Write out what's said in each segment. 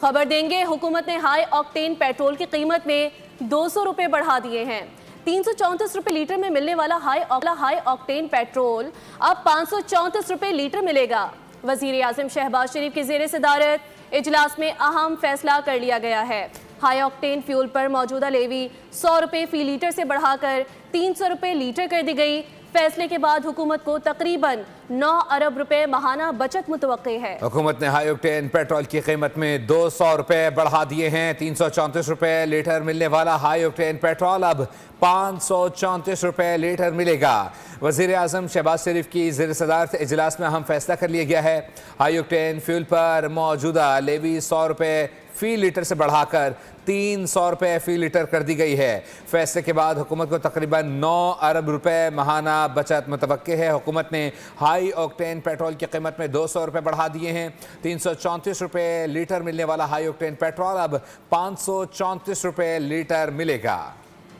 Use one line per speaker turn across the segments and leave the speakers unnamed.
खबर देंगे, हुकूमत ने हाई ऑक्टेन पेट्रोल की कीमत में 200 रुपए बढ़ा दिए हैं। 334 रुपए लीटर में मिलने वाला हाई ऑक्टेन पेट्रोल अब 534 रुपए लीटर मिलेगा। वजीर आजम शहबाज शरीफ की जेर सदारत इजलास में अहम फैसला कर लिया गया है। हाई ऑक्टेन फ्यूल पर मौजूदा लेवी 100 रुपए फी लीटर से बढ़ाकर 300 रुपए लीटर कर दी गई। फैसले के बाद हुकूमत को तकरीबन 9 अरब रुपए माहाना बचत मुतवक्के है।
हुकूमत ने हाई ऑक्टेन पेट्रोल की कीमत में 200 रुपए बढ़ा दिए हैं। 334 रुपए लीटर मिलने वाला हाई ऑक्टेन पेट्रोल अब 534 रुपए लीटर मिलेगा। वजीर आजम शहबाज शरीफ की ज़ेर सदारत इजलास में अहम फैसला कर लिया गया है। हाई ऑक्टेन फ्यूल पर मौजूदा लेवी 100 रुपए फी लीटर से बढ़ाकर 300 रुपए फी लीटर कर दी गई है। फैसले के बाद हुकूमत को तकरीबन 9 अरब रुपए माहाना बचत मुतवक्के है। हुकूमत ने हाई ऑक्टेन पेट्रोल की कीमत में 200 रुपए बढ़ा दिए हैं। 334 रुपए लीटर मिलने वाला हाई ऑक्टेन पेट्रोल अब 534 रुपए लीटर मिलेगा।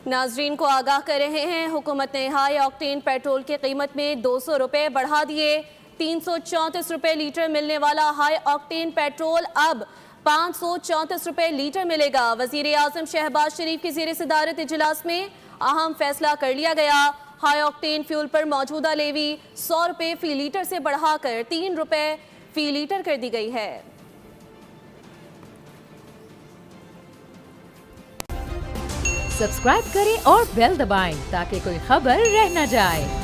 नाजरीन को आगाह कर रहे हैं, हुकूमत ने हाई ऑक्टेन पेट्रोल की कीमत में 200 रुपए बढ़ा दिए। 334 रुपए लीटर मिलने वाला हाई ऑक्टेन पेट्रोल अब 534 रुपए लीटर मिलेगा। वजीर आजम शहबाज शरीफ की ज़ेर सदारत इजलास में अहम फैसला कर लिया गया। हाई ऑक्टेन फ्यूल पर मौजूदा लेवी 100 रुपए फी लीटर से बढ़ाकर 3 रुपए फी लीटर कर दी गई है।
सब्सक्राइब करें और बेल दबाएं ताकि कोई खबर रह न जाए।